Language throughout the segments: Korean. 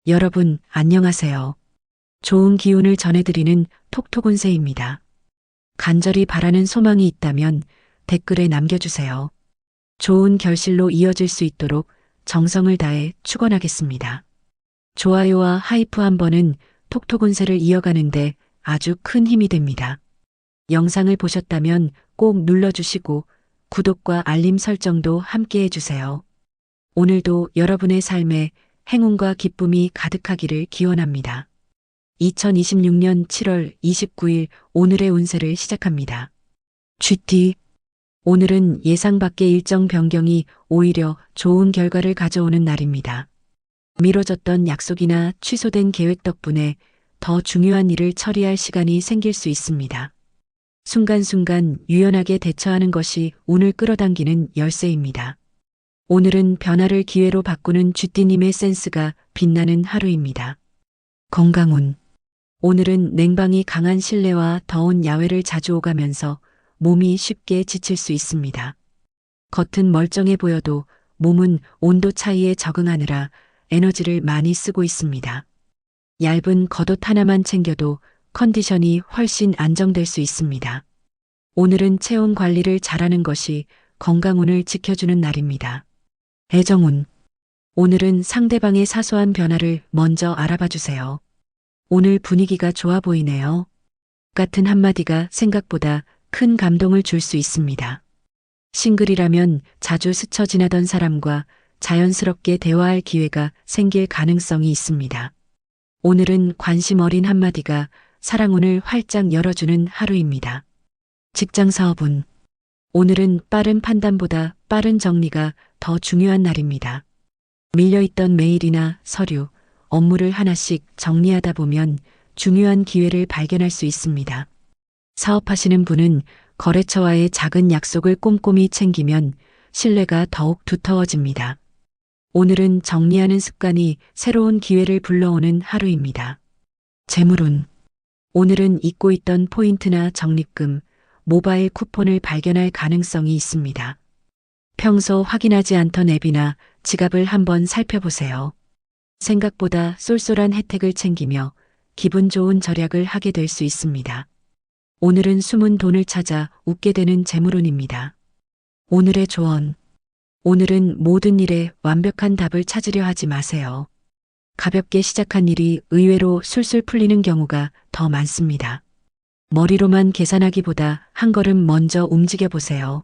여러분, 안녕하세요. 좋은 기운을 전해드리는 톡톡운세입니다. 간절히 바라는 소망이 있다면 댓글에 남겨주세요. 좋은 결실로 이어질 수 있도록 정성을 다해 축원하겠습니다. 좋아요와 하이프 한 번은 톡톡운세를 이어가는데 아주 큰 힘이 됩니다. 영상을 보셨다면 꼭 눌러주시고 구독과 알림 설정도 함께 해주세요. 오늘도 여러분의 삶에 행운과 기쁨이 가득하기를 기원합니다. 2026년 7월 29일 오늘의 운세를 시작합니다. GT. 오늘은 예상 밖의 일정 변경이 오히려 좋은 결과를 가져오는 날입니다. 미뤄졌던 약속이나 취소된 계획 덕분에 더 중요한 일을 처리할 시간이 생길 수 있습니다. 순간순간 유연하게 대처하는 것이 운을 끌어당기는 열쇠입니다. 오늘은 변화를 기회로 바꾸는 쥐띠님의 센스가 빛나는 하루입니다. 건강운. 오늘은 냉방이 강한 실내와 더운 야외를 자주 오가면서 몸이 쉽게 지칠 수 있습니다. 겉은 멀쩡해 보여도 몸은 온도 차이에 적응하느라 에너지를 많이 쓰고 있습니다. 얇은 겉옷 하나만 챙겨도 컨디션이 훨씬 안정될 수 있습니다. 오늘은 체온 관리를 잘하는 것이 건강운을 지켜주는 날입니다. 애정운. 오늘은 상대방의 사소한 변화를 먼저 알아봐 주세요. 오늘 분위기가 좋아 보이네요. 같은 한마디가 생각보다 큰 감동을 줄 수 있습니다. 싱글이라면 자주 스쳐 지나던 사람과 자연스럽게 대화할 기회가 생길 가능성이 있습니다. 오늘은 관심 어린 한마디가 사랑운을 활짝 열어주는 하루입니다. 직장 사업운. 오늘은 빠른 판단보다 빠른 정리가 더 중요한 날입니다. 밀려있던 메일이나 서류, 업무를 하나씩 정리하다 보면 중요한 기회를 발견할 수 있습니다. 사업하시는 분은 거래처와의 작은 약속을 꼼꼼히 챙기면 신뢰가 더욱 두터워집니다. 오늘은 정리하는 습관이 새로운 기회를 불러오는 하루입니다. 재물운. 오늘은 잊고 있던 포인트나 적립금, 모바일 쿠폰을 발견할 가능성이 있습니다. 평소 확인하지 않던 앱이나 지갑을 한번 살펴보세요. 생각보다 쏠쏠한 혜택을 챙기며 기분 좋은 절약을 하게 될 수 있습니다. 오늘은 숨은 돈을 찾아 웃게 되는 재물운입니다. 오늘의 조언. 오늘은 모든 일에 완벽한 답을 찾으려 하지 마세요. 가볍게 시작한 일이 의외로 술술 풀리는 경우가 더 많습니다. 머리로만 계산하기보다 한 걸음 먼저 움직여 보세요.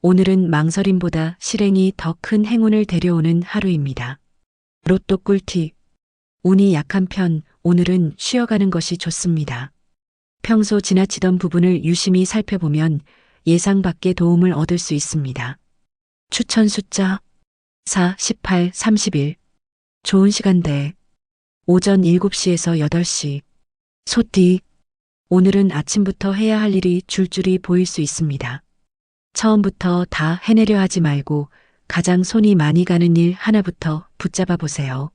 오늘은 망설임보다 실행이 더 큰 행운을 데려오는 하루입니다. 로또 꿀팁. 운이 약한 편, 오늘은 쉬어가는 것이 좋습니다. 평소 지나치던 부분을 유심히 살펴보면 예상 밖의 도움을 얻을 수 있습니다. 추천 숫자 4, 18, 31. 좋은 시간대. 오전 7시에서 8시. 소띠. 오늘은 아침부터 해야 할 일이 줄줄이 보일 수 있습니다. 처음부터 다 해내려 하지 말고 가장 손이 많이 가는 일 하나부터 붙잡아 보세요.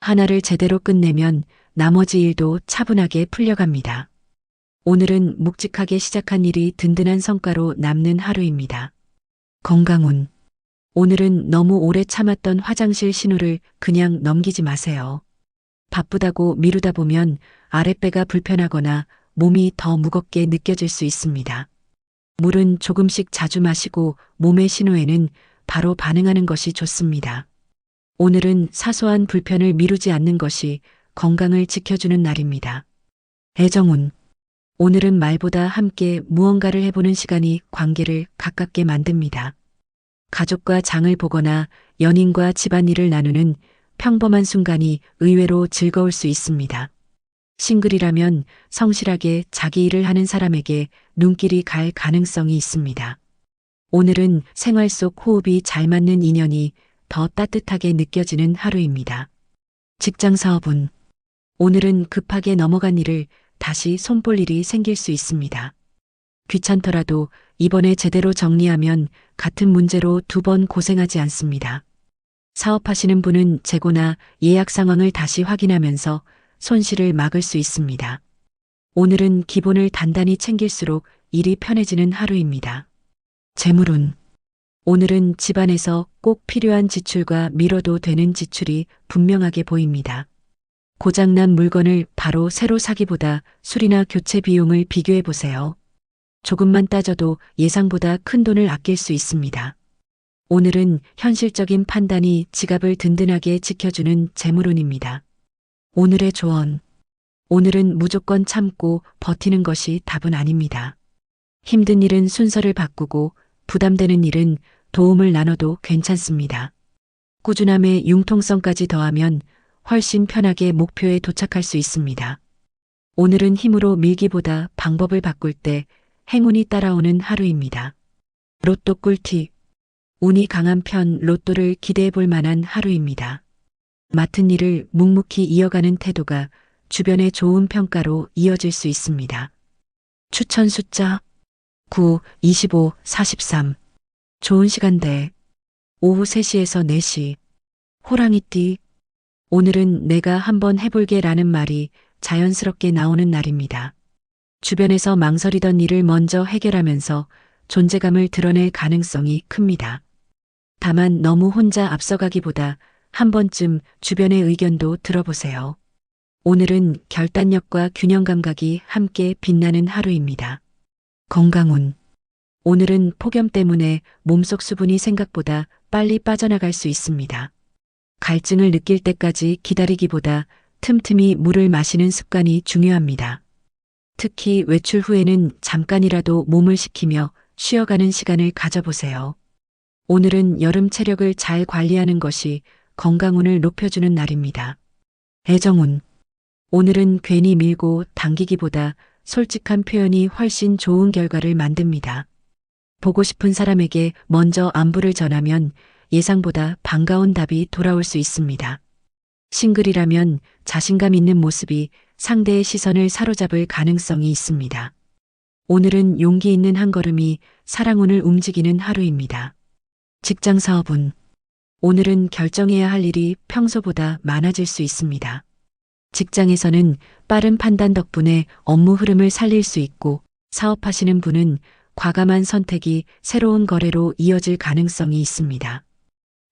하나를 제대로 끝내면 나머지 일도 차분하게 풀려갑니다. 오늘은 묵직하게 시작한 일이 든든한 성과로 남는 하루입니다. 건강운. 오늘은 너무 오래 참았던 화장실 신호를 그냥 넘기지 마세요. 바쁘다고 미루다 보면 아랫배가 불편하거나 몸이 더 무겁게 느껴질 수 있습니다. 물은 조금씩 자주 마시고 몸의 신호에는 바로 반응하는 것이 좋습니다. 오늘은 사소한 불편을 미루지 않는 것이 건강을 지켜주는 날입니다. 애정운. 오늘은 말보다 함께 무언가를 해보는 시간이 관계를 가깝게 만듭니다. 가족과 장을 보거나 연인과 집안일을 나누는 평범한 순간이 의외로 즐거울 수 있습니다. 싱글이라면 성실하게 자기 일을 하는 사람에게 눈길이 갈 가능성이 있습니다. 오늘은 생활 속 호흡이 잘 맞는 인연이 더 따뜻하게 느껴지는 하루입니다. 직장 사업운. 오늘은 급하게 넘어간 일을 다시 손볼 일이 생길 수 있습니다. 귀찮더라도 이번에 제대로 정리하면 같은 문제로 2번 고생하지 않습니다. 사업하시는 분은 재고나 예약 상황을 다시 확인하면서 손실을 막을 수 있습니다. 오늘은 기본을 단단히 챙길수록 일이 편해지는 하루입니다. 재물운. 오늘은 집안에서 꼭 필요한 지출과 미뤄도 되는 지출이 분명하게 보입니다. 고장난 물건을 바로 새로 사기보다 수리나 교체 비용을 비교해 보세요. 조금만 따져도 예상보다 큰 돈을 아낄 수 있습니다. 오늘은 현실적인 판단이 지갑을 든든하게 지켜주는 재물운입니다. 오늘의 조언. 오늘은 무조건 참고 버티는 것이 답은 아닙니다. 힘든 일은 순서를 바꾸고 부담되는 일은 도움을 나눠도 괜찮습니다. 꾸준함에 융통성까지 더하면 훨씬 편하게 목표에 도착할 수 있습니다. 오늘은 힘으로 밀기보다 방법을 바꿀 때 행운이 따라오는 하루입니다. 로또 꿀팁. 운이 강한 편 로또를 기대해 볼 만한 하루입니다. 맡은 일을 묵묵히 이어가는 태도가 주변의 좋은 평가로 이어질 수 있습니다. 추천 숫자 9, 25, 43. 좋은 시간대. 오후 3시에서 4시. 호랑이띠. 오늘은 내가 한번 해볼게 라는 말이 자연스럽게 나오는 날입니다. 주변에서 망설이던 일을 먼저 해결하면서 존재감을 드러낼 가능성이 큽니다. 다만 너무 혼자 앞서가기보다 한 번쯤 주변의 의견도 들어보세요. 오늘은 결단력과 균형 감각이 함께 빛나는 하루입니다. 건강운. 오늘은 폭염 때문에 몸속 수분이 생각보다 빨리 빠져나갈 수 있습니다. 갈증을 느낄 때까지 기다리기보다 틈틈이 물을 마시는 습관이 중요합니다. 특히 외출 후에는 잠깐이라도 몸을 식히며 쉬어가는 시간을 가져보세요. 오늘은 여름 체력을 잘 관리하는 것이 건강운을 높여주는 날입니다. 애정운. 오늘은 괜히 밀고 당기기보다 솔직한 표현이 훨씬 좋은 결과를 만듭니다. 보고 싶은 사람에게 먼저 안부를 전하면 예상보다 반가운 답이 돌아올 수 있습니다. 싱글이라면 자신감 있는 모습이 상대의 시선을 사로잡을 가능성이 있습니다. 오늘은 용기 있는 한 걸음이 사랑운을 움직이는 하루입니다. 직장 사업운. 오늘은 결정해야 할 일이 평소보다 많아질 수 있습니다. 직장에서는 빠른 판단 덕분에 업무 흐름을 살릴 수 있고 사업하시는 분은 과감한 선택이 새로운 거래로 이어질 가능성이 있습니다.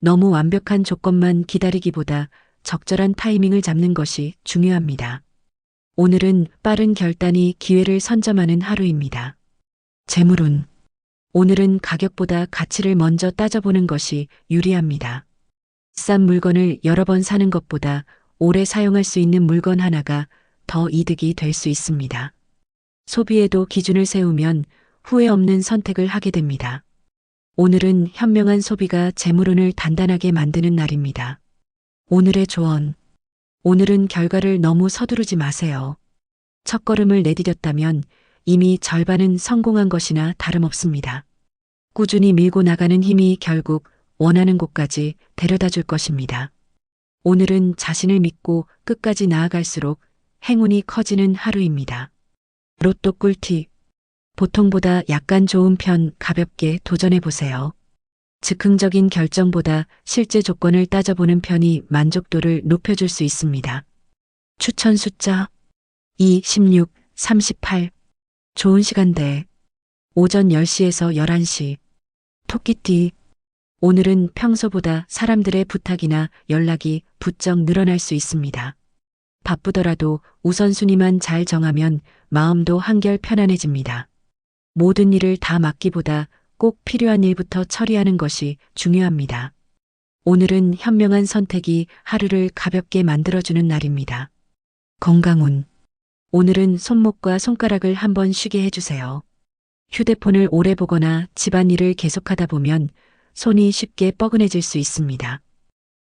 너무 완벽한 조건만 기다리기보다 적절한 타이밍을 잡는 것이 중요합니다. 오늘은 빠른 결단이 기회를 선점하는 하루입니다. 재물운. 오늘은 가격보다 가치를 먼저 따져보는 것이 유리합니다. 싼 물건을 여러 번 사는 것보다 오래 사용할 수 있는 물건 하나가 더 이득이 될 수 있습니다. 소비에도 기준을 세우면 후회 없는 선택을 하게 됩니다. 오늘은 현명한 소비가 재물운을 단단하게 만드는 날입니다. 오늘의 조언. 오늘은 결과를 너무 서두르지 마세요. 첫걸음을 내디뎠다면 이미 절반은 성공한 것이나 다름없습니다. 꾸준히 밀고 나가는 힘이 결국 원하는 곳까지 데려다 줄 것입니다. 오늘은 자신을 믿고 끝까지 나아갈수록 행운이 커지는 하루입니다. 로또 꿀팁. 보통보다 약간 좋은 편 가볍게 도전해 보세요. 즉흥적인 결정보다 실제 조건을 따져보는 편이 만족도를 높여줄 수 있습니다. 추천 숫자 2, 16, 38. 좋은 시간대. 오전 10시에서 11시. 토끼띠. 오늘은 평소보다 사람들의 부탁이나 연락이 부쩍 늘어날 수 있습니다. 바쁘더라도 우선순위만 잘 정하면 마음도 한결 편안해집니다. 모든 일을 다 맡기보다 꼭 필요한 일부터 처리하는 것이 중요합니다. 오늘은 현명한 선택이 하루를 가볍게 만들어주는 날입니다. 건강운. 오늘은 손목과 손가락을 한번 쉬게 해주세요. 휴대폰을 오래 보거나 집안일을 계속하다 보면 손이 쉽게 뻐근해질 수 있습니다.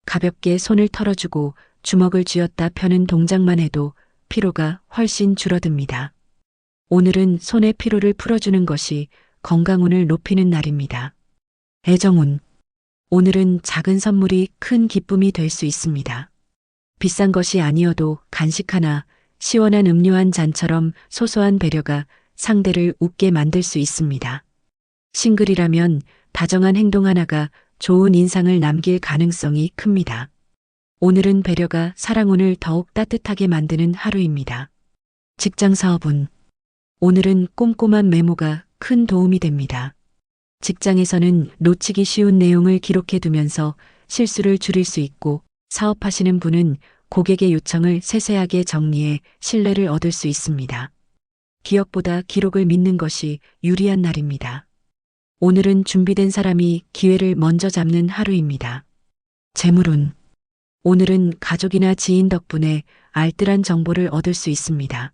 가볍게 손을 털어주고 주먹을 쥐었다 펴는 동작만 해도 피로가 훨씬 줄어듭니다. 오늘은 손의 피로를 풀어주는 것이 건강운을 높이는 날입니다. 애정운. 오늘은 작은 선물이 큰 기쁨이 될 수 있습니다. 비싼 것이 아니어도 간식 하나, 시원한 음료 한 잔처럼 소소한 배려가 상대를 웃게 만들 수 있습니다. 싱글이라면 다정한 행동 하나가 좋은 인상을 남길 가능성이 큽니다. 오늘은 배려가 사랑운을 더욱 따뜻하게 만드는 하루입니다. 직장 사업운. 오늘은 꼼꼼한 메모가 큰 도움이 됩니다. 직장에서는 놓치기 쉬운 내용을 기록해 두면서 실수를 줄일 수 있고 사업하시는 분은 고객의 요청을 세세하게 정리해 신뢰를 얻을 수 있습니다. 기억보다 기록을 믿는 것이 유리한 날입니다. 오늘은 준비된 사람이 기회를 먼저 잡는 하루입니다. 재물운. 오늘은 가족이나 지인 덕분에 알뜰한 정보를 얻을 수 있습니다.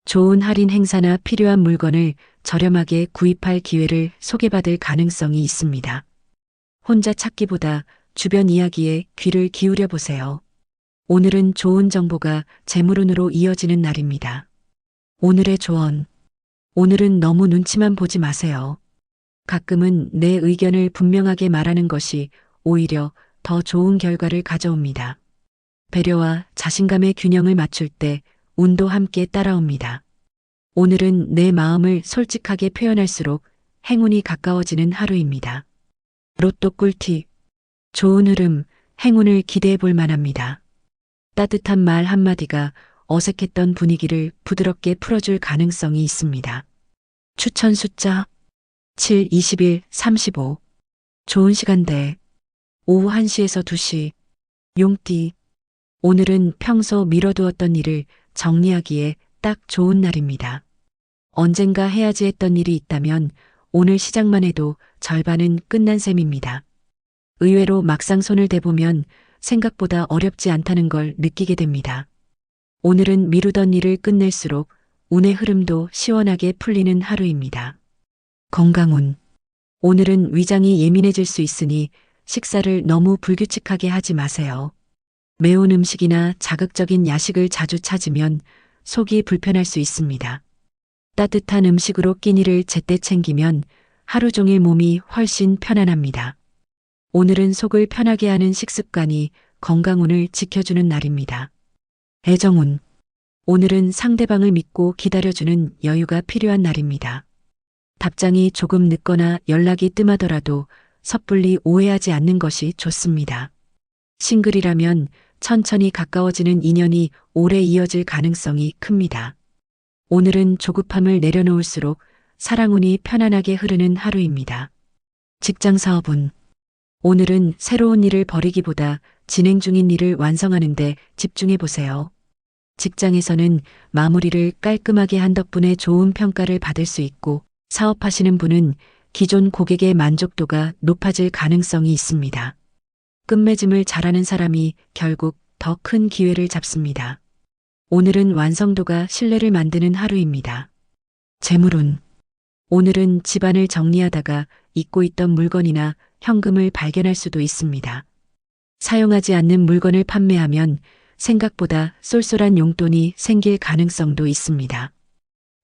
좋은 할인 행사나 필요한 물건을 저렴하게 구입할 기회를 소개받을 가능성이 있습니다. 혼자 찾기보다 주변 이야기에 귀를 기울여 보세요. 오늘은 좋은 정보가 재물운으로 이어지는 날입니다. 오늘의 조언. 오늘은 너무 눈치만 보지 마세요. 가끔은 내 의견을 분명하게 말하는 것이 오히려 더 좋은 결과를 가져옵니다. 배려와 자신감의 균형을 맞출 때 운도 함께 따라옵니다. 오늘은 내 마음을 솔직하게 표현할수록 행운이 가까워지는 하루입니다. 로또 꿀팁. 좋은 흐름, 행운을 기대해 볼 만합니다. 따뜻한 말 한마디가 어색했던 분위기를 부드럽게 풀어줄 가능성이 있습니다. 추천 숫자 7, 21, 35. 좋은 시간대 오후 1시에서 2시. 용띠. 오늘은 평소 미뤄두었던 일을 정리하기에 딱 좋은 날입니다. 언젠가 해야지 했던 일이 있다면 오늘 시작만 해도 절반은 끝난 셈입니다. 의외로 막상 손을 대보면 생각보다 어렵지 않다는 걸 느끼게 됩니다. 오늘은 미루던 일을 끝낼수록 운의 흐름도 시원하게 풀리는 하루입니다. 건강운. 오늘은 위장이 예민해질 수 있으니 식사를 너무 불규칙하게 하지 마세요. 매운 음식이나 자극적인 야식을 자주 찾으면 속이 불편할 수 있습니다. 따뜻한 음식으로 끼니를 제때 챙기면 하루 종일 몸이 훨씬 편안합니다. 오늘은 속을 편하게 하는 식습관이 건강운을 지켜주는 날입니다. 애정운. 오늘은 상대방을 믿고 기다려주는 여유가 필요한 날입니다. 답장이 조금 늦거나 연락이 뜸하더라도 섣불리 오해하지 않는 것이 좋습니다. 싱글이라면 천천히 가까워지는 인연이 오래 이어질 가능성이 큽니다. 오늘은 조급함을 내려놓을수록 사랑운이 편안하게 흐르는 하루입니다. 직장 사업운. 오늘은 새로운 일을 벌이기보다 진행 중인 일을 완성하는 데 집중해 보세요. 직장에서는 마무리를 깔끔하게 한 덕분에 좋은 평가를 받을 수 있고 사업하시는 분은 기존 고객의 만족도가 높아질 가능성이 있습니다. 끝맺음을 잘하는 사람이 결국 더 큰 기회를 잡습니다. 오늘은 완성도가 신뢰를 만드는 하루입니다. 재물운. 오늘은 집안을 정리하다가 잊고 있던 물건이나 현금을 발견할 수도 있습니다. 사용하지 않는 물건을 판매하면 생각보다 쏠쏠한 용돈이 생길 가능성도 있습니다.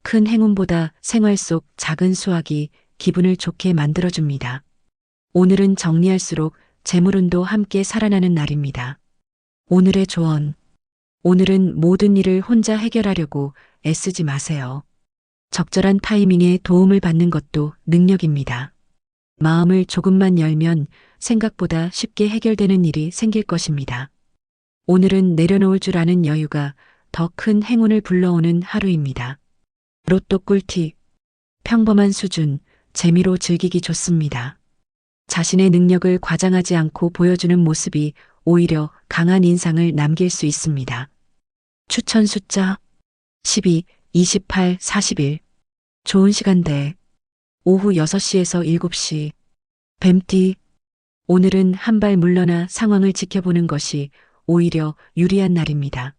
큰 행운보다 생활 속 작은 수확이 기분을 좋게 만들어줍니다. 오늘은 정리할수록 재물운도 함께 살아나는 날입니다. 오늘의 조언. 오늘은 모든 일을 혼자 해결하려고 애쓰지 마세요. 적절한 타이밍에 도움을 받는 것도 능력입니다. 마음을 조금만 열면 생각보다 쉽게 해결되는 일이 생길 것입니다. 오늘은 내려놓을 줄 아는 여유가 더 큰 행운을 불러오는 하루입니다. 로또 꿀팁. 평범한 수준, 재미로 즐기기 좋습니다. 자신의 능력을 과장하지 않고 보여주는 모습이 오히려 강한 인상을 남길 수 있습니다. 추천 숫자 12, 28, 41. 좋은 시간대 오후 6시에서 7시. 뱀띠. 오늘은 한 발 물러나 상황을 지켜보는 것이 오히려 유리한 날입니다.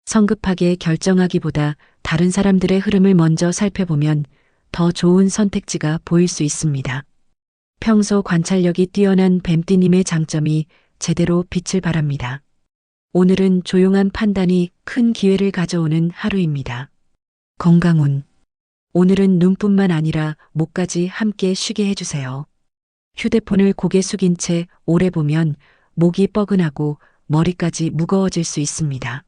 성급하게 결정하기보다 다른 사람들의 흐름을 먼저 살펴보면 더 좋은 선택지가 보일 수 있습니다. 평소 관찰력이 뛰어난 뱀띠님의 장점이 제대로 빛을 발합니다. 오늘은 조용한 판단이 큰 기회를 가져오는 하루입니다. 건강운. 오늘은 눈뿐만 아니라 목까지 함께 쉬게 해주세요. 휴대폰을 고개 숙인 채 오래 보면 목이 뻐근하고 머리까지 무거워질 수 있습니다.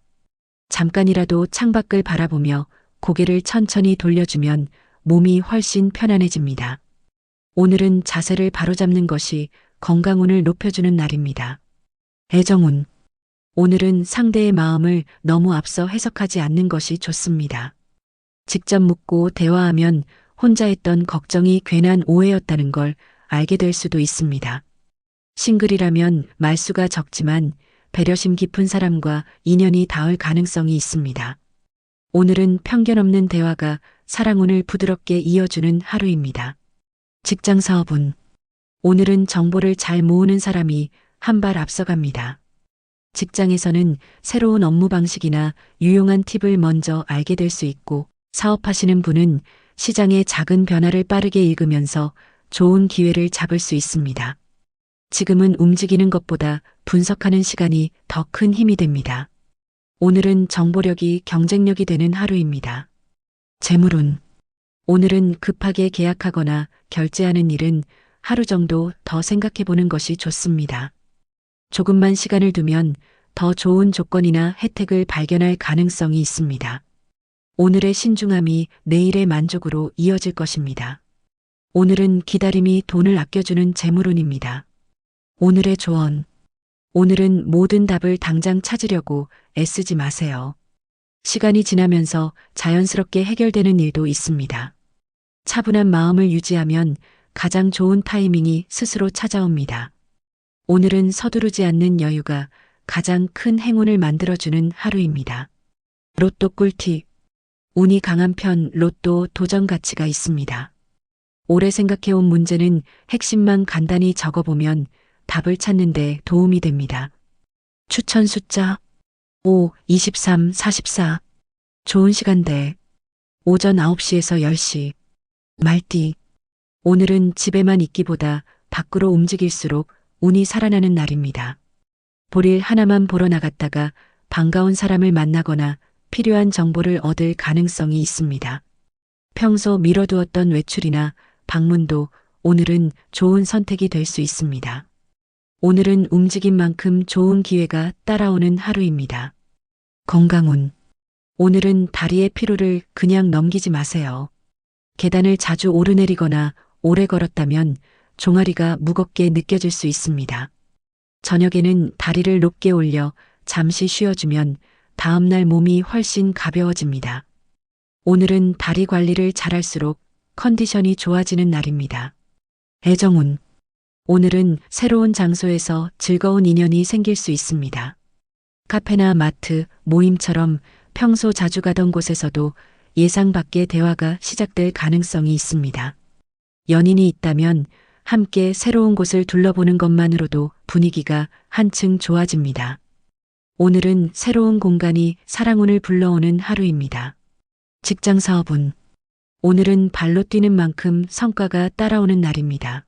잠깐이라도 창밖을 바라보며 고개를 천천히 돌려주면 몸이 훨씬 편안해집니다. 오늘은 자세를 바로잡는 것이 건강운을 높여주는 날입니다. 애정운. 오늘은 상대의 마음을 너무 앞서 해석하지 않는 것이 좋습니다. 직접 묻고 대화하면 혼자 했던 걱정이 괜한 오해였다는 걸 알게 될 수도 있습니다. 싱글이라면 말수가 적지만 배려심 깊은 사람과 인연이 닿을 가능성이 있습니다. 오늘은 편견 없는 대화가 사랑운을 부드럽게 이어주는 하루입니다. 직장 사업운. 오늘은 정보를 잘 모으는 사람이 한 발 앞서갑니다. 직장에서는 새로운 업무 방식이나 유용한 팁을 먼저 알게 될 수 있고, 사업하시는 분은 시장의 작은 변화를 빠르게 읽으면서 좋은 기회를 잡을 수 있습니다. 지금은 움직이는 것보다 분석하는 시간이 더 큰 힘이 됩니다. 오늘은 정보력이 경쟁력이 되는 하루입니다. 재물운. 오늘은 급하게 계약하거나 결제하는 일은 하루 정도 더 생각해 보는 것이 좋습니다. 조금만 시간을 두면 더 좋은 조건이나 혜택을 발견할 가능성이 있습니다. 오늘의 신중함이 내일의 만족으로 이어질 것입니다. 오늘은 기다림이 돈을 아껴주는 재물운입니다. 오늘의 조언. 오늘은 모든 답을 당장 찾으려고 애쓰지 마세요. 시간이 지나면서 자연스럽게 해결되는 일도 있습니다. 차분한 마음을 유지하면 가장 좋은 타이밍이 스스로 찾아옵니다. 오늘은 서두르지 않는 여유가 가장 큰 행운을 만들어주는 하루입니다. 로또 꿀팁. 운이 강한 편 로또 도전 가치가 있습니다. 오래 생각해온 문제는 핵심만 간단히 적어보면 답을 찾는 데 도움이 됩니다. 추천 숫자 5, 23, 44. 좋은 시간대 오전 9시에서 10시. 말띠. 오늘은 집에만 있기보다 밖으로 움직일수록 운이 살아나는 날입니다. 볼일 하나만 보러 나갔다가 반가운 사람을 만나거나 필요한 정보를 얻을 가능성이 있습니다. 평소 미뤄두었던 외출이나 방문도 오늘은 좋은 선택이 될 수 있습니다. 오늘은 움직인 만큼 좋은 기회가 따라오는 하루입니다. 건강운. 오늘은 다리의 피로를 그냥 넘기지 마세요. 계단을 자주 오르내리거나 오래 걸었다면 종아리가 무겁게 느껴질 수 있습니다. 저녁에는 다리를 높게 올려 잠시 쉬어주면 다음날 몸이 훨씬 가벼워집니다. 오늘은 다리 관리를 잘할수록 컨디션이 좋아지는 날입니다. 애정운. 오늘은 새로운 장소에서 즐거운 인연이 생길 수 있습니다. 카페나 마트, 모임처럼 평소 자주 가던 곳에서도 예상 밖의 대화가 시작될 가능성이 있습니다. 연인이 있다면 함께 새로운 곳을 둘러보는 것만으로도 분위기가 한층 좋아집니다. 오늘은 새로운 공간이 사랑운을 불러오는 하루입니다. 직장 사업운. 오늘은 발로 뛰는 만큼 성과가 따라오는 날입니다.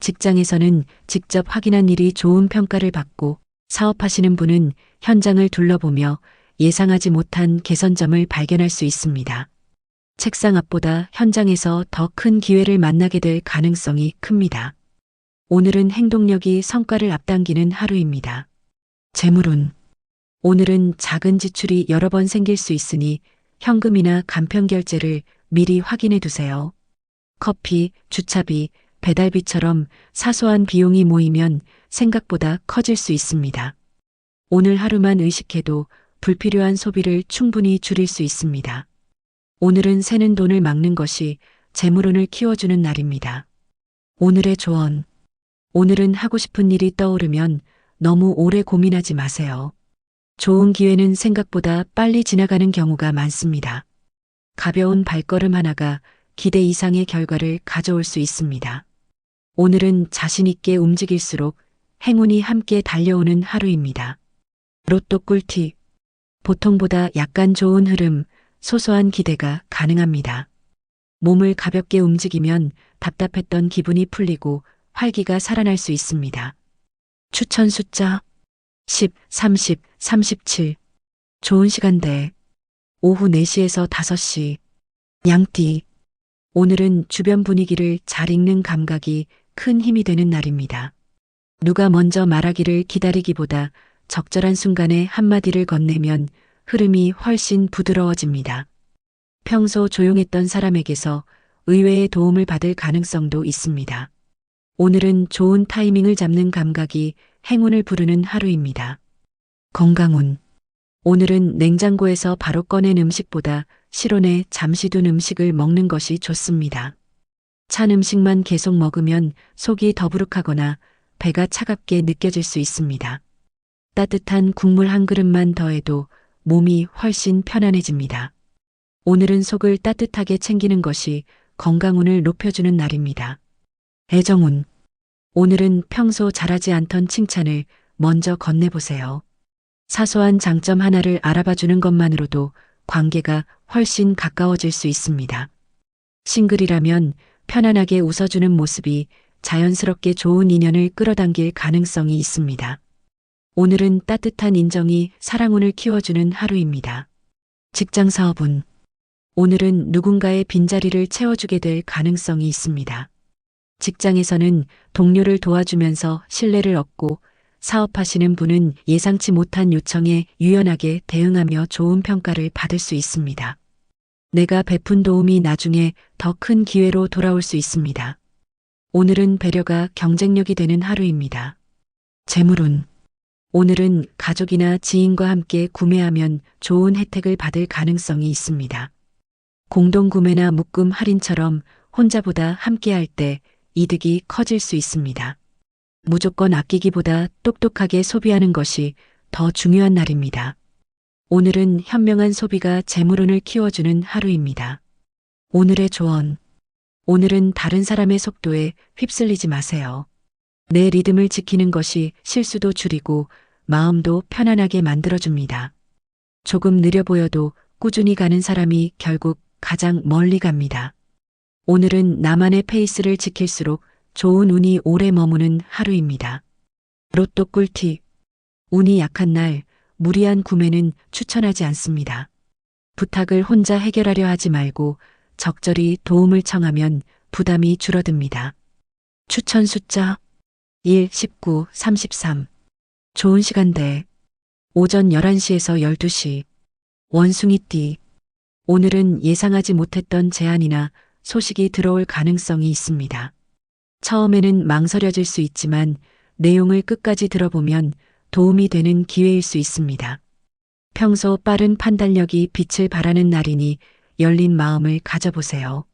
직장에서는 직접 확인한 일이 좋은 평가를 받고, 사업하시는 분은 현장을 둘러보며 예상하지 못한 개선점을 발견할 수 있습니다. 책상 앞보다 현장에서 더 큰 기회를 만나게 될 가능성이 큽니다. 오늘은 행동력이 성과를 앞당기는 하루입니다. 재물운. 오늘은 작은 지출이 여러 번 생길 수 있으니 현금이나 간편 결제를 미리 확인해 두세요. 커피, 주차비, 배달비처럼 사소한 비용이 모이면 생각보다 커질 수 있습니다. 오늘 하루만 의식해도 불필요한 소비를 충분히 줄일 수 있습니다. 오늘은 새는 돈을 막는 것이 재물운을 키워주는 날입니다. 오늘의 조언. 오늘은 하고 싶은 일이 떠오르면 너무 오래 고민하지 마세요. 좋은 기회는 생각보다 빨리 지나가는 경우가 많습니다. 가벼운 발걸음 하나가 기대 이상의 결과를 가져올 수 있습니다. 오늘은 자신 있게 움직일수록 행운이 함께 달려오는 하루입니다. 로또 꿀팁. 보통보다 약간 좋은 흐름, 소소한 기대가 가능합니다. 몸을 가볍게 움직이면 답답했던 기분이 풀리고 활기가 살아날 수 있습니다. 추천 숫자 10, 30, 37. 좋은 시간대 오후 4시에서 5시. 양띠. 오늘은 주변 분위기를 잘 읽는 감각이 큰 힘이 되는 날입니다. 누가 먼저 말하기를 기다리기보다 적절한 순간에 한마디를 건네면 흐름이 훨씬 부드러워집니다. 평소 조용했던 사람에게서 의외의 도움을 받을 가능성도 있습니다. 오늘은 좋은 타이밍을 잡는 감각이 행운을 부르는 하루입니다. 건강운. 오늘은 냉장고에서 바로 꺼낸 음식보다 실온에 잠시 둔 음식을 먹는 것이 좋습니다. 찬 음식만 계속 먹으면 속이 더부룩하거나 배가 차갑게 느껴질 수 있습니다. 따뜻한 국물 한 그릇만 더해도 몸이 훨씬 편안해집니다. 오늘은 속을 따뜻하게 챙기는 것이 건강운을 높여주는 날입니다. 애정운. 오늘은 평소 잘하지 않던 칭찬을 먼저 건네보세요. 사소한 장점 하나를 알아봐주는 것만으로도 관계가 훨씬 가까워질 수 있습니다. 싱글이라면 편안하게 웃어주는 모습이 자연스럽게 좋은 인연을 끌어당길 가능성이 있습니다. 오늘은 따뜻한 인정이 사랑운을 키워주는 하루입니다. 직장 사업운. 오늘은 누군가의 빈자리를 채워주게 될 가능성이 있습니다. 직장에서는 동료를 도와주면서 신뢰를 얻고 사업하시는 분은 예상치 못한 요청에 유연하게 대응하며 좋은 평가를 받을 수 있습니다. 내가 베푼 도움이 나중에 더 큰 기회로 돌아올 수 있습니다. 오늘은 배려가 경쟁력이 되는 하루입니다. 재물운. 오늘은 가족이나 지인과 함께 구매하면 좋은 혜택을 받을 가능성이 있습니다. 공동구매나 묶음 할인처럼 혼자보다 함께할 때 이득이 커질 수 있습니다. 무조건 아끼기보다 똑똑하게 소비하는 것이 더 중요한 날입니다. 오늘은 현명한 소비가 재물운을 키워주는 하루입니다. 오늘의 조언. 오늘은 다른 사람의 속도에 휩쓸리지 마세요. 내 리듬을 지키는 것이 실수도 줄이고 마음도 편안하게 만들어줍니다. 조금 느려 보여도 꾸준히 가는 사람이 결국 가장 멀리 갑니다. 오늘은 나만의 페이스를 지킬수록 좋은 운이 오래 머무는 하루입니다. 로또 꿀팁. 운이 약한 날 무리한 구매는 추천하지 않습니다. 부탁을 혼자 해결하려 하지 말고 적절히 도움을 청하면 부담이 줄어듭니다. 추천 숫자 1, 19, 33. 좋은 시간대. 오전 11시에서 12시. 원숭이띠. 오늘은 예상하지 못했던 제안이나 소식이 들어올 가능성이 있습니다. 처음에는 망설여질 수 있지만 내용을 끝까지 들어보면 도움이 되는 기회일 수 있습니다. 평소 빠른 판단력이 빛을 발하는 날이니 열린 마음을 가져보세요.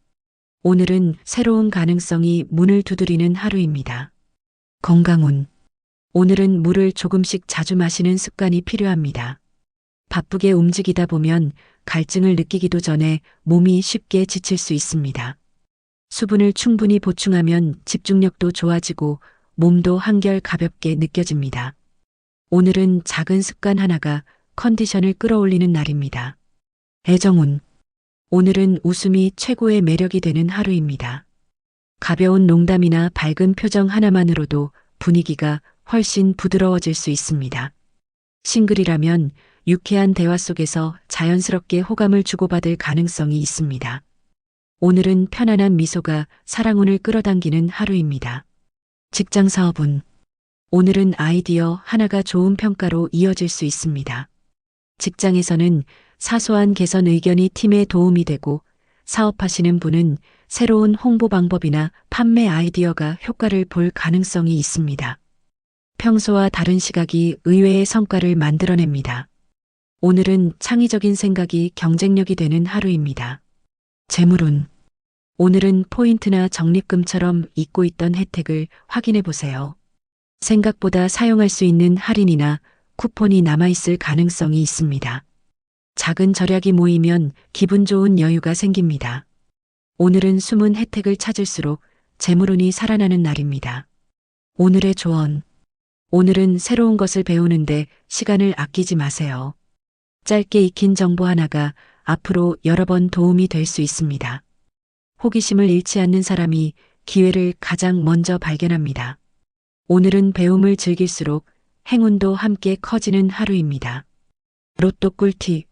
오늘은 새로운 가능성이 문을 두드리는 하루입니다. 건강운. 오늘은 물을 조금씩 자주 마시는 습관이 필요합니다. 바쁘게 움직이다 보면 갈증을 느끼기도 전에 몸이 쉽게 지칠 수 있습니다. 수분을 충분히 보충하면 집중력도 좋아지고 몸도 한결 가볍게 느껴집니다. 오늘은 작은 습관 하나가 컨디션을 끌어올리는 날입니다. 애정운. 오늘은 웃음이 최고의 매력이 되는 하루입니다. 가벼운 농담이나 밝은 표정 하나만으로도 분위기가 훨씬 부드러워질 수 있습니다. 싱글이라면 유쾌한 대화 속에서 자연스럽게 호감을 주고받을 가능성이 있습니다. 오늘은 편안한 미소가 사랑운을 끌어당기는 하루입니다. 직장 사업운. 오늘은 아이디어 하나가 좋은 평가로 이어질 수 있습니다. 직장에서는 사소한 개선 의견이 팀에 도움이 되고 사업하시는 분은 새로운 홍보 방법이나 판매 아이디어가 효과를 볼 가능성이 있습니다. 평소와 다른 시각이 의외의 성과를 만들어냅니다. 오늘은 창의적인 생각이 경쟁력이 되는 하루입니다. 재물운. 오늘은 포인트나 적립금처럼 잊고 있던 혜택을 확인해 보세요. 생각보다 사용할 수 있는 할인이나 쿠폰이 남아있을 가능성이 있습니다. 작은 절약이 모이면 기분 좋은 여유가 생깁니다. 오늘은 숨은 혜택을 찾을수록 재물운이 살아나는 날입니다. 오늘의 조언. 오늘은 새로운 것을 배우는데 시간을 아끼지 마세요. 짧게 익힌 정보 하나가 앞으로 여러 번 도움이 될 수 있습니다. 호기심을 잃지 않는 사람이 기회를 가장 먼저 발견합니다. 오늘은 배움을 즐길수록 행운도 함께 커지는 하루입니다. 로또 꿀팁.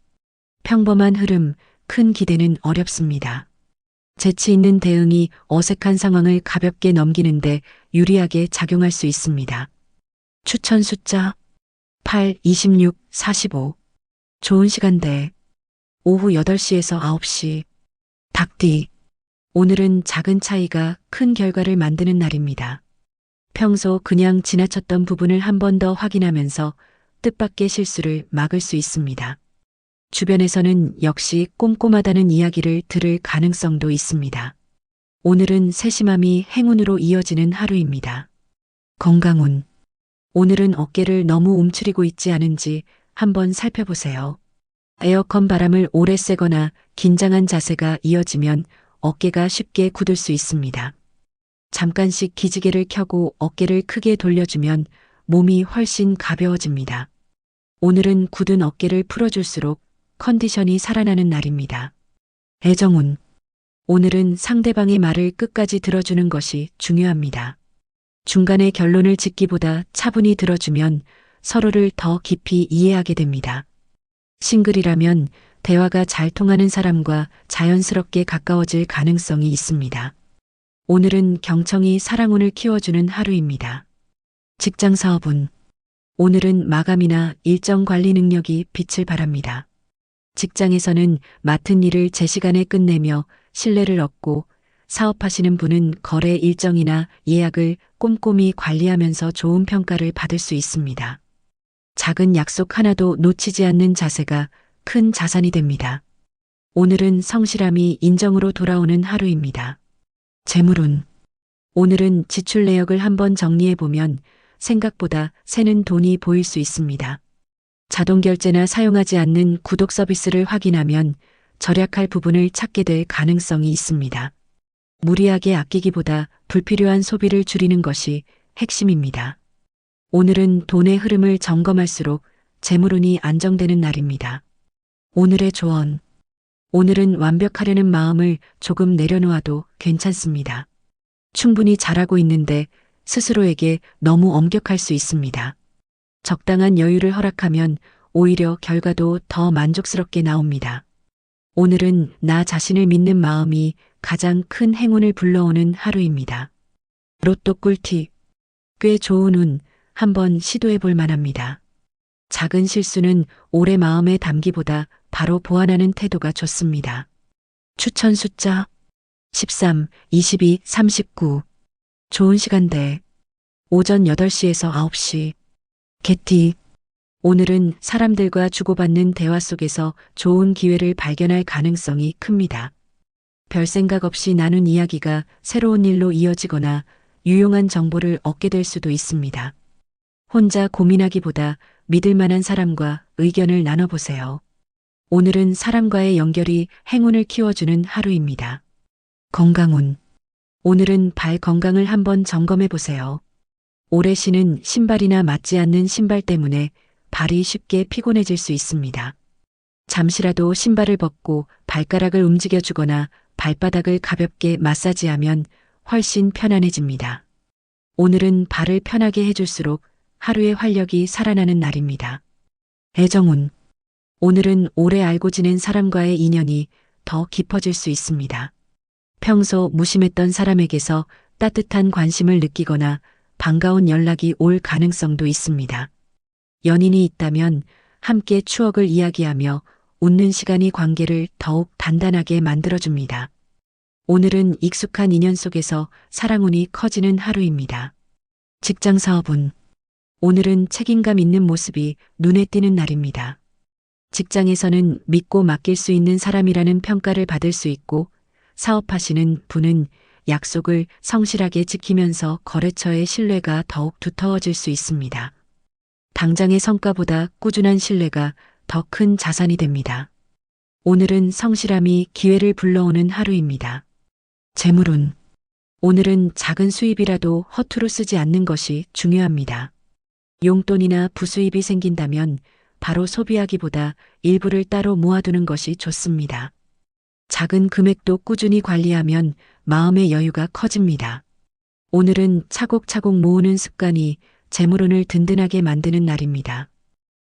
평범한 흐름, 큰 기대는 어렵습니다. 재치 있는 대응이 어색한 상황을 가볍게 넘기는데 유리하게 작용할 수 있습니다. 추천 숫자 8, 26, 45. 좋은 시간대. 오후 8시에서 9시. 닭띠. 오늘은 작은 차이가 큰 결과를 만드는 날입니다. 평소 그냥 지나쳤던 부분을 한 번 더 확인하면서 뜻밖의 실수를 막을 수 있습니다. 주변에서는 역시 꼼꼼하다는 이야기를 들을 가능성도 있습니다. 오늘은 세심함이 행운으로 이어지는 하루입니다. 건강운. 오늘은 어깨를 너무 움츠리고 있지 않은지 한번 살펴보세요. 에어컨 바람을 오래 쐬거나 긴장한 자세가 이어지면 어깨가 쉽게 굳을 수 있습니다. 잠깐씩 기지개를 켜고 어깨를 크게 돌려주면 몸이 훨씬 가벼워집니다. 오늘은 굳은 어깨를 풀어줄수록 컨디션이 살아나는 날입니다. 애정운. 오늘은 상대방의 말을 끝까지 들어주는 것이 중요합니다. 중간에 결론을 짓기보다 차분히 들어주면 서로를 더 깊이 이해하게 됩니다. 싱글이라면 대화가 잘 통하는 사람과 자연스럽게 가까워질 가능성이 있습니다. 오늘은 경청이 사랑운을 키워주는 하루입니다. 직장 사업운. 오늘은 마감이나 일정 관리 능력이 빛을 발합니다. 직장에서는 맡은 일을 제 시간에 끝내며 신뢰를 얻고 사업하시는 분은 거래 일정이나 예약을 꼼꼼히 관리하면서 좋은 평가를 받을 수 있습니다. 작은 약속 하나도 놓치지 않는 자세가 큰 자산이 됩니다. 오늘은 성실함이 인정으로 돌아오는 하루입니다. 재물운. 오늘은 지출 내역을 한번 정리해보면 생각보다 새는 돈이 보일 수 있습니다. 자동결제나 사용하지 않는 구독 서비스를 확인하면 절약할 부분을 찾게 될 가능성이 있습니다. 무리하게 아끼기보다 불필요한 소비를 줄이는 것이 핵심입니다. 오늘은 돈의 흐름을 점검할수록 재물운이 안정되는 날입니다. 오늘의 조언. 오늘은 완벽하려는 마음을 조금 내려놓아도 괜찮습니다. 충분히 잘하고 있는데 스스로에게 너무 엄격할 수 있습니다. 적당한 여유를 허락하면 오히려 결과도 더 만족스럽게 나옵니다. 오늘은 나 자신을 믿는 마음이 가장 큰 행운을 불러오는 하루입니다. 로또 꿀팁. 꽤 좋은 운, 한번 시도해 볼 만합니다. 작은 실수는 오래 마음에 담기보다 바로 보완하는 태도가 좋습니다. 추천 숫자 13, 22, 39. 좋은 시간대 오전 8시에서 9시. 개띠. 오늘은 사람들과 주고받는 대화 속에서 좋은 기회를 발견할 가능성이 큽니다. 별 생각 없이 나눈 이야기가 새로운 일로 이어지거나 유용한 정보를 얻게 될 수도 있습니다. 혼자 고민하기보다 믿을 만한 사람과 의견을 나눠보세요. 오늘은 사람과의 연결이 행운을 키워주는 하루입니다. 건강운. 오늘은 발 건강을 한번 점검해 보세요. 오래 신은 신발이나 맞지 않는 신발 때문에 발이 쉽게 피곤해질 수 있습니다. 잠시라도 신발을 벗고 발가락을 움직여주거나 발바닥을 가볍게 마사지하면 훨씬 편안해집니다. 오늘은 발을 편하게 해줄수록 하루의 활력이 살아나는 날입니다. 애정운. 오늘은 오래 알고 지낸 사람과의 인연이 더 깊어질 수 있습니다. 평소 무심했던 사람에게서 따뜻한 관심을 느끼거나 반가운 연락이 올 가능성도 있습니다. 연인이 있다면 함께 추억을 이야기하며 웃는 시간이 관계를 더욱 단단하게 만들어줍니다. 오늘은 익숙한 인연 속에서 사랑운이 커지는 하루입니다. 직장 사업운. 오늘은 책임감 있는 모습이 눈에 띄는 날입니다. 직장에서는 믿고 맡길 수 있는 사람이라는 평가를 받을 수 있고 사업하시는 분은 약속을 성실하게 지키면서 거래처의 신뢰가 더욱 두터워질 수 있습니다. 당장의 성과보다 꾸준한 신뢰가 더 큰 자산이 됩니다. 오늘은 성실함이 기회를 불러오는 하루입니다. 재물운. 오늘은 작은 수입이라도 허투루 쓰지 않는 것이 중요합니다. 용돈이나 부수입이 생긴다면 바로 소비하기보다 일부를 따로 모아두는 것이 좋습니다. 작은 금액도 꾸준히 관리하면 마음의 여유가 커집니다. 오늘은 차곡차곡 모으는 습관이 재물운을 든든하게 만드는 날입니다.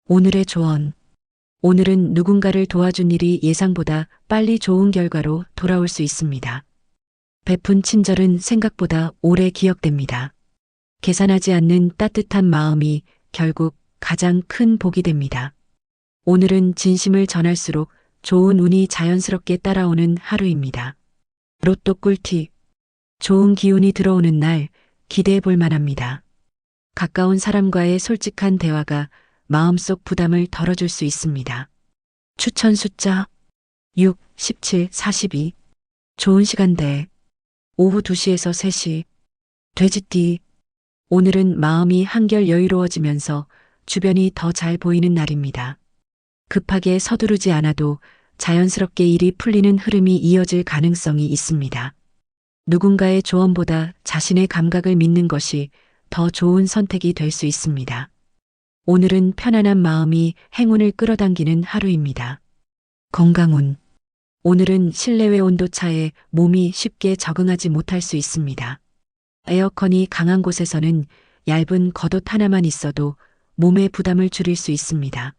오늘의 조언. 오늘은 누군가를 도와준 일이 예상보다 빨리 좋은 결과로 돌아올 수 있습니다. 베푼 친절은 생각보다 오래 기억됩니다. 계산하지 않는 따뜻한 마음이 결국 가장 큰 복이 됩니다. 오늘은 진심을 전할수록 좋은 운이 자연스럽게 따라오는 하루입니다. 로또 꿀팁. 좋은 기운이 들어오는 날 기대해 볼 만합니다. 가까운 사람과의 솔직한 대화가 마음속 부담을 덜어줄 수 있습니다. 추천 숫자 6, 17, 42. 좋은 시간대 오후 2시에서 3시. 돼지띠. 오늘은 마음이 한결 여유로워지면서 주변이 더 잘 보이는 날입니다. 급하게 서두르지 않아도 자연스럽게 일이 풀리는 흐름이 이어질 가능성이 있습니다. 누군가의 조언보다 자신의 감각을 믿는 것이 더 좋은 선택이 될 수 있습니다. 오늘은 편안한 마음이 행운을 끌어당기는 하루입니다. 건강운. 오늘은 실내외 온도 차에 몸이 쉽게 적응하지 못할 수 있습니다. 에어컨이 강한 곳에서는 얇은 겉옷 하나만 있어도 몸의 부담을 줄일 수 있습니다.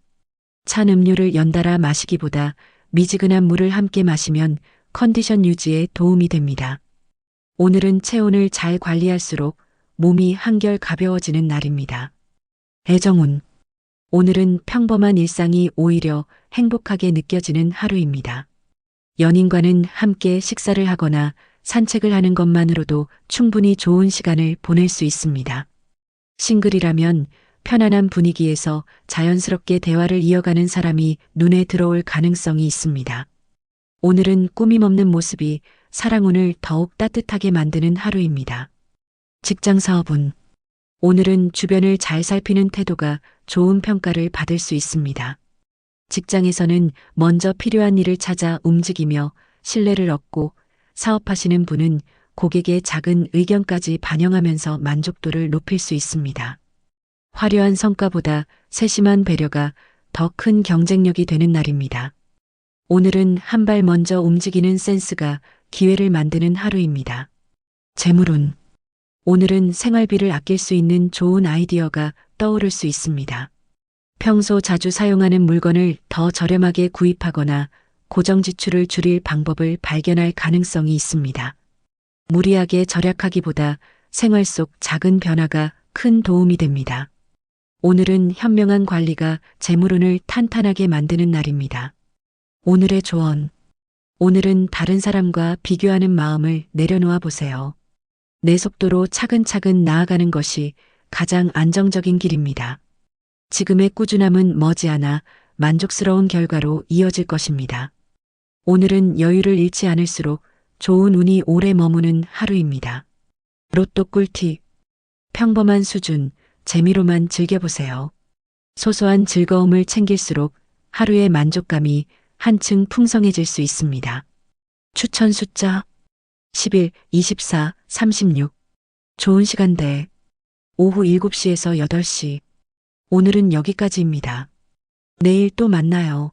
찬 음료를 연달아 마시기보다 미지근한 물을 함께 마시면 컨디션 유지에 도움이 됩니다. 오늘은 체온을 잘 관리할수록 몸이 한결 가벼워지는 날입니다. 애정운. 오늘은 평범한 일상이 오히려 행복하게 느껴지는 하루입니다. 연인과는 함께 식사를 하거나 산책을 하는 것만으로도 충분히 좋은 시간을 보낼 수 있습니다. 싱글이라면 편안한 분위기에서 자연스럽게 대화를 이어가는 사람이 눈에 들어올 가능성이 있습니다. 오늘은 꾸밈 없는 모습이 사랑운을 더욱 따뜻하게 만드는 하루입니다. 직장 사업운. 오늘은 주변을 잘 살피는 태도가 좋은 평가를 받을 수 있습니다. 직장에서는 먼저 필요한 일을 찾아 움직이며 신뢰를 얻고, 사업하시는 분은 고객의 작은 의견까지 반영하면서 만족도를 높일 수 있습니다. 화려한 성과보다 세심한 배려가 더 큰 경쟁력이 되는 날입니다. 오늘은 한 발 먼저 움직이는 센스가 기회를 만드는 하루입니다. 재물운. 오늘은 생활비를 아낄 수 있는 좋은 아이디어가 떠오를 수 있습니다. 평소 자주 사용하는 물건을 더 저렴하게 구입하거나 고정 지출을 줄일 방법을 발견할 가능성이 있습니다. 무리하게 절약하기보다 생활 속 작은 변화가 큰 도움이 됩니다. 오늘은 현명한 관리가 재물운을 탄탄하게 만드는 날입니다. 오늘의 조언. 오늘은 다른 사람과 비교하는 마음을 내려놓아 보세요. 내 속도로 차근차근 나아가는 것이 가장 안정적인 길입니다. 지금의 꾸준함은 머지않아 만족스러운 결과로 이어질 것입니다. 오늘은 여유를 잃지 않을수록 좋은 운이 오래 머무는 하루입니다. 로또 꿀팁. 평범한 수준, 재미로만 즐겨보세요. 소소한 즐거움을 챙길수록 하루의 만족감이 한층 풍성해질 수 있습니다. 추천 숫자 11, 24, 36. 좋은 시간대 오후 7시에서 8시. 오늘은 여기까지입니다. 내일 또 만나요.